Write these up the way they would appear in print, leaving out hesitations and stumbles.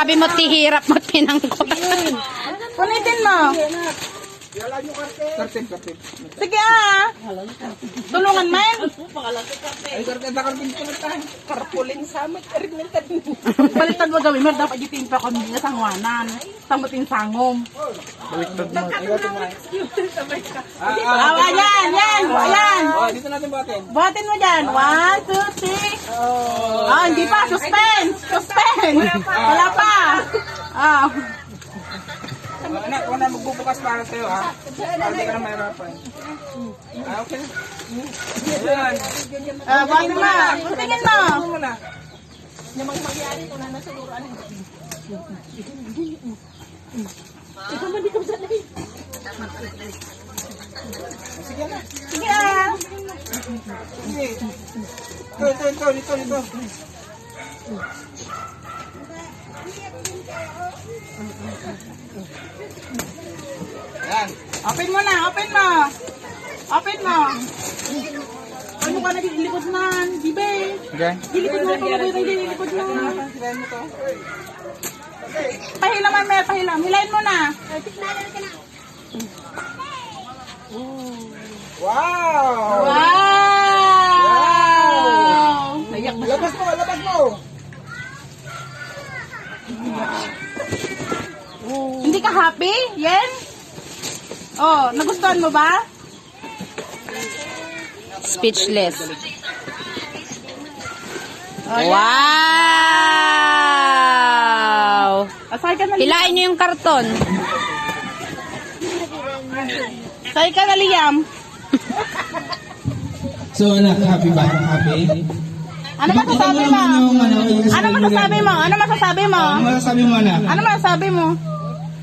sabi mo, tihirap mo tinangkot. Punitin mo. Kartin. Sige tulungan man. Ay, kartin ko na tayo. Karpulin sa amin. Baliktad mo gawin mo. Dapat itin pa kami nga sangwanan. Samutin sangom. Yan. Oh, dito natin batin. Buhatin mo dyan. 1, 2, 3. Hindi pa. Suspense. Wala pa. Anak, kung na magbubukas para sa'yo, ha? Para di ka na mahirapan. Okay. Ayan. Buhatin mo. Tingin mo. Ano mo na? Sige na. Sige Sige. Dito. Ayan. Open mo. Ano ka nagililikod man? Dibe? Okay. Dilikod mo. Dilikod mo. Silayan mo to. Pahilam man, Mer. Pahilam. Hilahin mo na. Wow! Wow! Labas mo! Hindi ka happy? Yen? Oh, nagustuhan mo ba? Speechless. Oh, Wow! Asay ka na, Hilain nyo yung karton. Asay ka na, Liam. So, anak, happy ba? Happy? Ano masasabi mo? Ano masasabi mo? Ano masasabi mo, anak? Ano masasabi mo?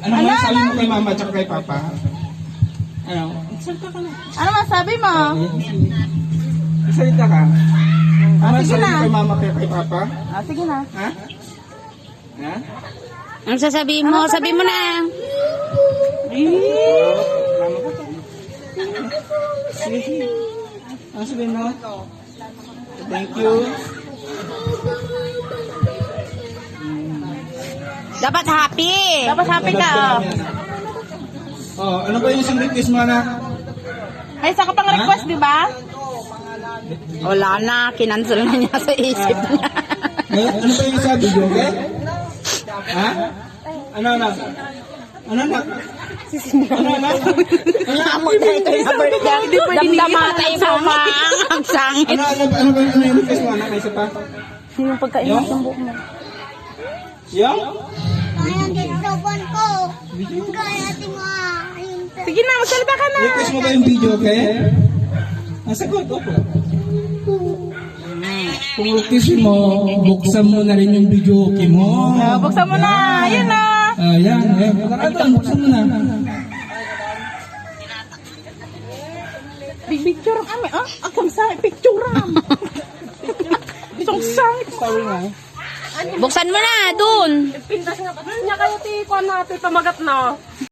Ano masasabi mo kay mama at kay papa? Ano? Ano masasabi mo? Salita ka. Ano sige masasabi na. mo kay mama kay papa? Sige na. Ha? Ang sasabihin mo, sabi mo na. Mama ko to. Sige. Ano sabihin mo? Thank you. Dapat happy. Dapat happy ka. Oh, ano ba yung isang request mo, anak? May isa ka pang request, di ba? Wala na, kinansel na niya sa isip niya. Ano ba yung isa? Video, okay? Ha? Ano, anak? Ano, anak? Ano, anak? Amok na ito yung birthday. Damdamata yung pumaang ang sangit. Ano yung request mo, anak? May isa pa? Yung pagkain ng buhok mo. Yung? Ayun, ginagawan ko. Yung kaya mo. Sige na, magsalita ka na. Request mo ba yung video, okay? Nasagot, opo. Kung request mo, buksan mo na rin yung video, okay mo. Buksan mo na. Ayun na. Ayan. Buksan mo na. Picture kami, Ang sangit, picture ram. Isang sangit. Sorry nga. Buksan mo na, dun. Pintas nga, niya kayo ti, kuha natin, pamagat na.